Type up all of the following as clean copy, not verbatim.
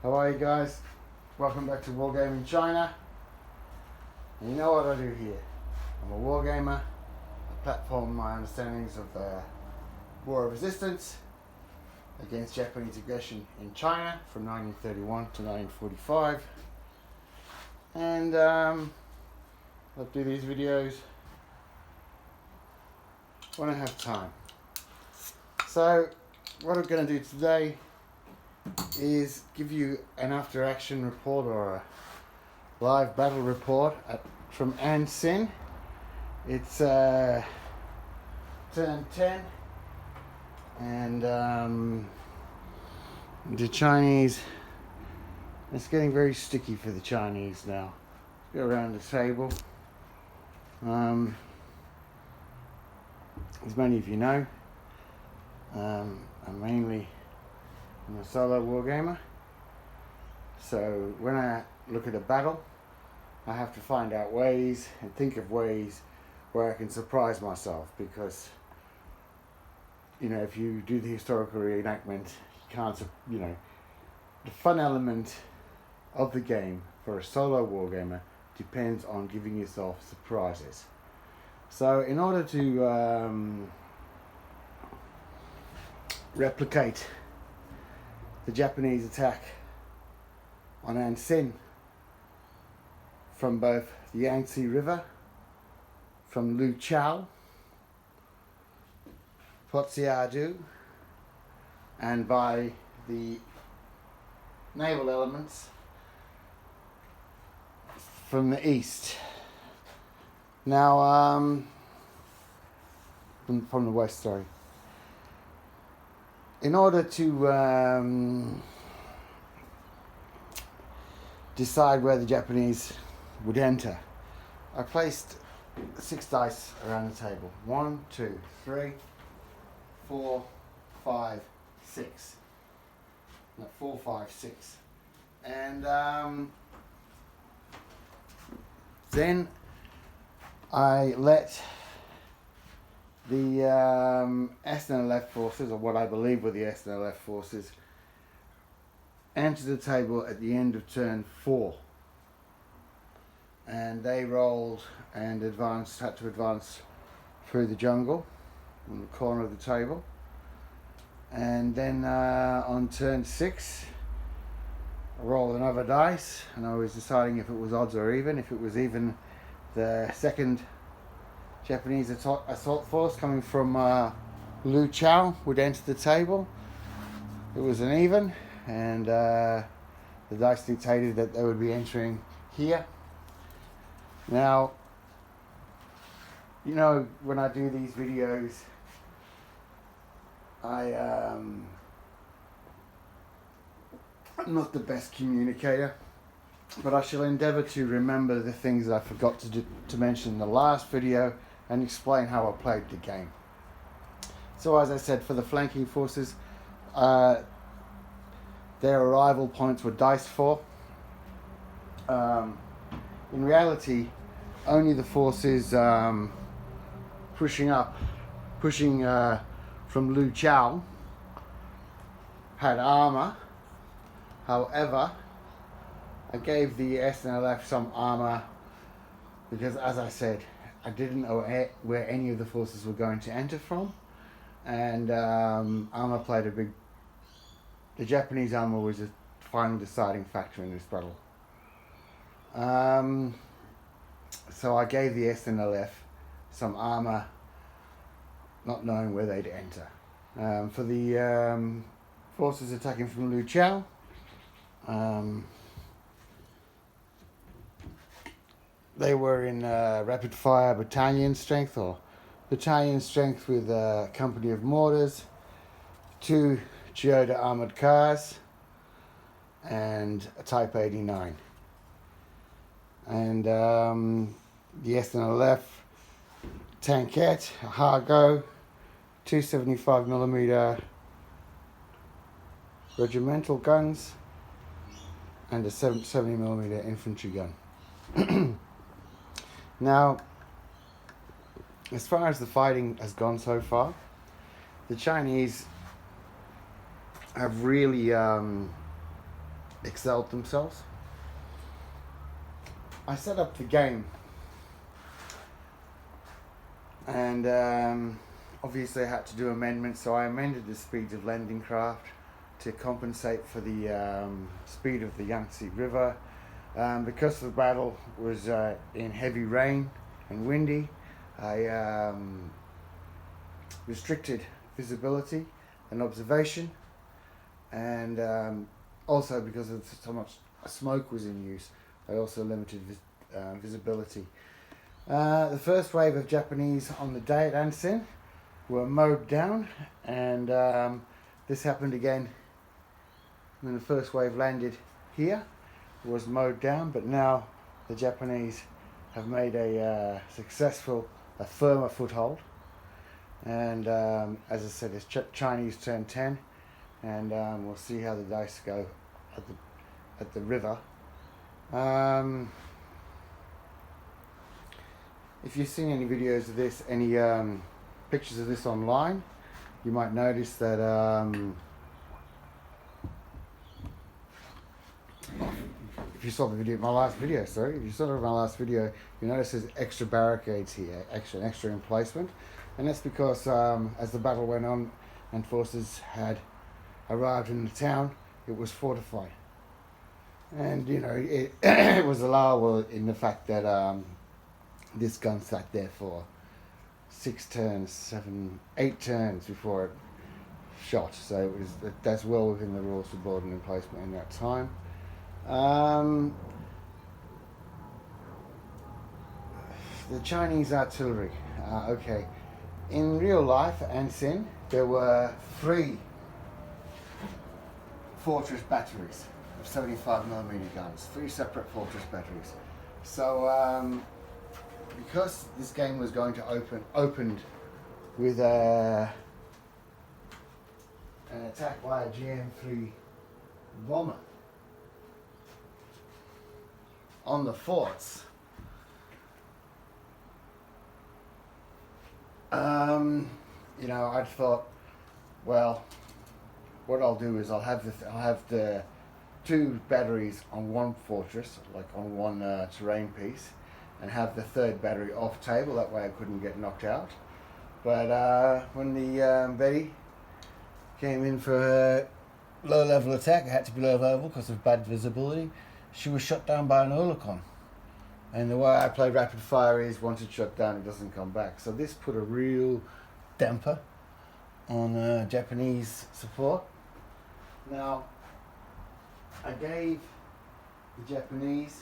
How are you guys? Welcome back to Wargaming China. And you know what I do here. I'm a wargamer. I platform my understandings of the War of Resistance against Japanese aggression in China from 1931 to 1945. And I do these videos when I have time. So what I'm going to do today is give you an after action report or a live battle report from Antsin. It's turn 10 and the Chinese, it's getting very sticky for the Chinese now. Let's go around the table. As many of you know, I'm a solo wargamer, so when I look at a battle, I have to find out ways and think of ways where I can surprise myself, because if you do the historical reenactment, you can't, the fun element of the game for a solo wargamer depends on giving yourself surprises. So in order to replicate the Japanese attack on Antsin from both the Yangtze River, from Luqiao, Potsiadu, and by the naval elements from the east. Now, from the west, sorry. In order to decide where the Japanese would enter, I placed 6 dice around the table. 1, 2, 3, 4, 5, 6. No, 4, 5, 6. And then I let the SNLF forces, or what I believe were the SNLF forces, enter the table at the end of turn 4. And they rolled and had to advance through the jungle in the corner of the table. And then on turn 6, I rolled another dice, and I was deciding if it was odds or even. If it was even, the second Japanese assault force coming from Luqiao would enter the table. It was an even, and the dice dictated that they would be entering here. Now, when I do these videos, I'm not the best communicator, but I shall endeavour to remember the things that I forgot to mention in the last video and explain how I played the game. So as I said, for the flanking forces, their arrival points were diced for. In reality, only the forces pushing from Luqiao had armour. However, I gave the SNLF some armour because, as I said, I didn't know where any of the forces were going to enter from, and armour played the Japanese armour was a final deciding factor in this battle. So I gave the SNLF some armour, not knowing where they'd enter. For the forces attacking from Luqiao, they were in rapid fire battalion strength, or battalion strength, with a company of mortars, 2 Toyota armoured cars, and a Type 89. And the SNLF tankette, a Hargo, 275mm regimental guns, and a 70mm infantry gun. Now, as far as the fighting has gone so far, the Chinese have really excelled themselves. I set up the game, and obviously I had to do amendments, so I amended the speeds of landing craft to compensate for the speed of the Yangtze River. Because the battle was in heavy rain and windy, I restricted visibility and observation, and also because of so much smoke was in use, I also limited visibility. The first wave of Japanese on the day at Antsin were mowed down, and this happened again when the first wave landed here. It was mowed down, but now the Japanese have made a firmer foothold, and as I said, it's Chinese turn 10, and we'll see how the dice go at the river. If you've seen any videos of this, any pictures of this online, you might notice that if you saw my last video, you notice there's extra barricades here, extra emplacement, and that's because as the battle went on and forces had arrived in the town, it was fortified, and it it was allowable in the fact that this gun sat there for 8 turns before it shot, so that's well within the rules for boarding emplacement in that time. The Chinese artillery. Okay, in real life, Antsin, there were 3 fortress batteries of 75mm guns, 3 separate fortress batteries. So because this game was going to opened with an attack by a GM3 bomber on the forts, I thought, well, what I'll do is I'll have the 2 batteries on one fortress, like on one terrain piece, and have the 3rd battery off table. That way I couldn't get knocked out. But when the Betty came in for her low level attack, it had to be low level because of bad visibility. She was shot down by an Oerlikon. And the way I play rapid fire is once it's shot down, it doesn't come back. So this put a real damper on Japanese support. Now, I gave the Japanese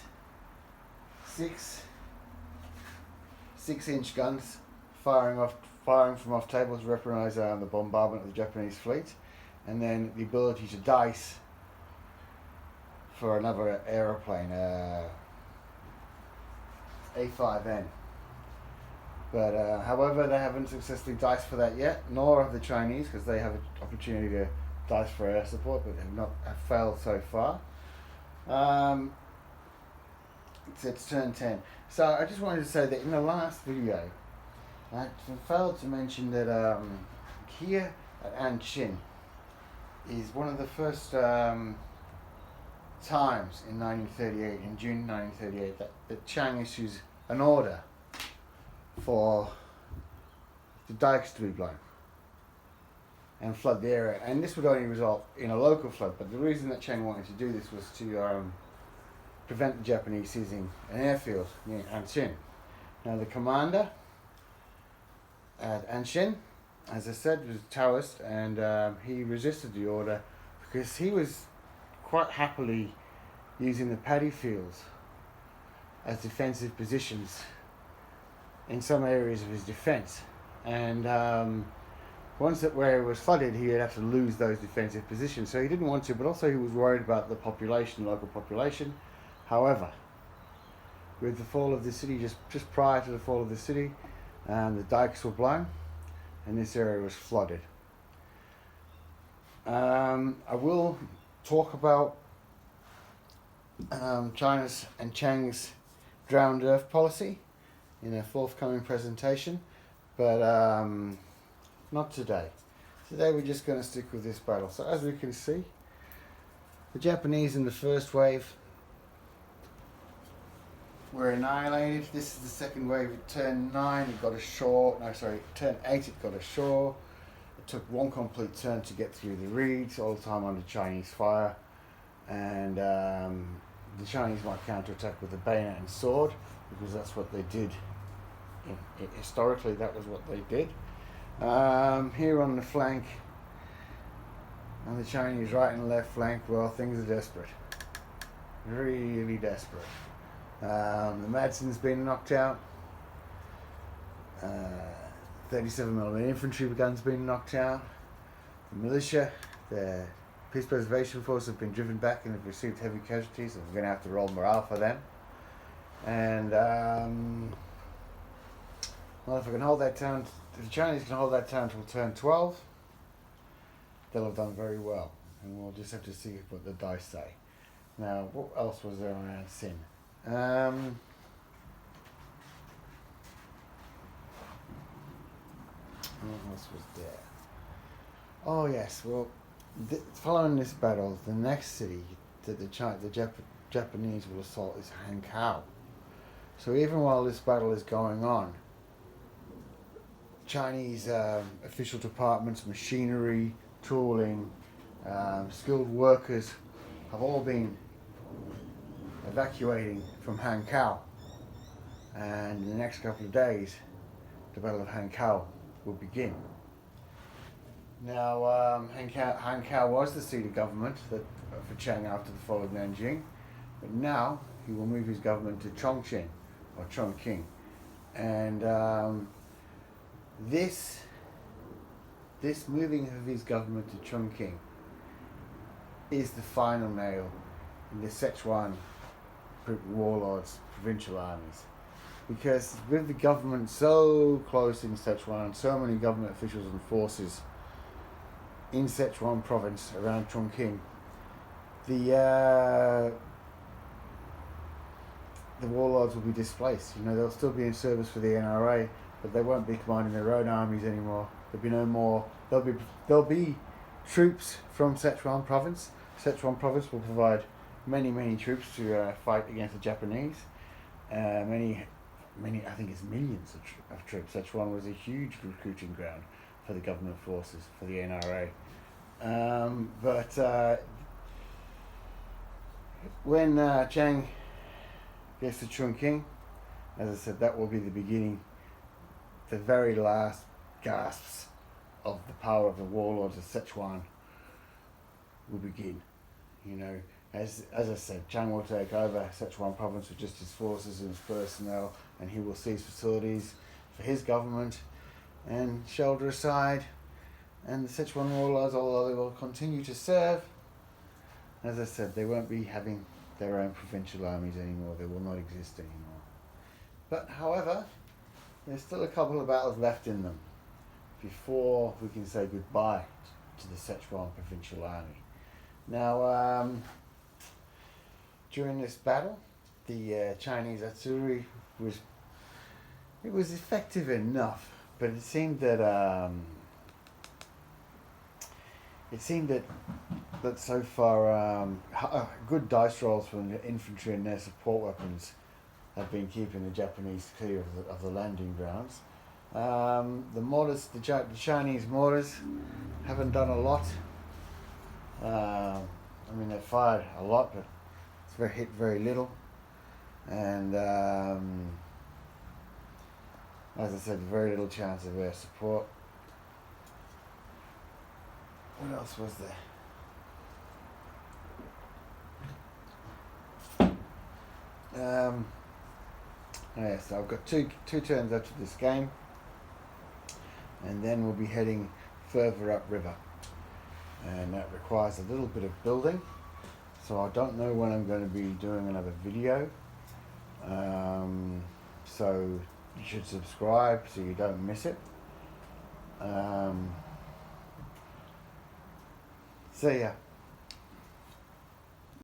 6-inch guns firing from off table to represent the bombardment of the Japanese fleet, and then the ability to dice for another aeroplane, A5N. But however, they haven't successfully diced for that yet, nor have the Chinese, because they have an opportunity to dice for air support, but have failed so far. It's turn 10. So I just wanted to say that in the last video, I failed to mention that here at Antsin is one of the first times in 1938, in June 1938, that Chiang issues an order for the dikes to be blown and flood the area. And this would only result in a local flood, but the reason that Chiang wanted to do this was to prevent the Japanese seizing an airfield near Antsin. Now the commander at Antsin, as I said, was a Taoist, and he resisted the order because he was quite happily using the paddy fields as defensive positions in some areas of his defence, and once that where it was flooded, he would have to lose those defensive positions, so he didn't want to, but also he was worried about the population, local population. However, with the fall of the city, just prior to the fall of the city, the dikes were blown and this area was flooded. I will talk about China's and Chiang's drowned earth policy in a forthcoming presentation, but not today. Today we're just going to stick with this battle. So as we can see, The Japanese in the first wave were annihilated. This is the second wave. It turned 9, it got ashore. No, sorry, it turned 8, it got ashore. It took one complete turn to get through the reeds, all the time under Chinese fire. And the Chinese might counterattack with the bayonet and sword, because that's what they did. Historically, that was what they did. Here on the flank, on the Chinese right and left flank, well, things are desperate. Really desperate. The Madsen's been knocked out. 37mm infantry guns been knocked out. The militia, the Peace Preservation Force have been driven back and have received heavy casualties, so we're going to have to roll morale for them. And well, if I can hold that town, if the Chinese can hold that town till turn 12, they'll have done very well. And we'll just have to see what the dice say. Now, what else was there on Antsin? What else was there? Oh yes, well, following this battle, the next city that the Japanese will assault is Hankow. So even while this battle is going on, Chinese official departments, machinery, tooling, skilled workers have all been evacuating from Hankow, and in the next couple of days the Battle of Hankow will begin. Now Hankow was the seat of government for Chiang after the fall of Nanjing, but now he will move his government to Chongqing or Chongqing, and this moving of his government to Chongqing is the final nail in the Sichuan warlords' provincial armies, because with the government so close in Sichuan, so many government officials and forces in Sichuan province around Chongqing, the warlords will be displaced. You know, they'll still be in service for the NRA, but they won't be commanding their own armies anymore. There'll be no more. There'll be troops from Sichuan province. Sichuan province will provide many troops to fight against the Japanese. Many, I think it's millions of troops. Sichuan was a huge recruiting ground for the government forces, for the NRA. But when Chiang gets to Chongqing, as I said, that will be the beginning, the very last gasps of the power of the warlords of Sichuan will begin. You know, as I said, Chiang will take over Sichuan province with just his forces and his personnel, and he will seize facilities for his government and shoulder aside. And the Sichuan warlords, although they will continue to serve, as I said, they won't be having their own provincial armies anymore. They will not exist anymore. But however, there's still a couple of battles left in them before we can say goodbye to the Sichuan provincial army. Now, during this battle, the Chinese artillery was effective enough, but it seemed that so far good dice rolls from the infantry and their support weapons have been keeping the Japanese clear of the landing grounds. The mortars, the Chinese mortars, haven't done a lot. I mean, they fired a lot, but it's hit very little. And as I said, very little chance of air support. What else was there? Yeah, so I've got two turns after this game, and then we'll be heading further upriver, and that requires a little bit of building, so I don't know when I'm going to be doing another video, so you should subscribe so you don't miss it. So yeah.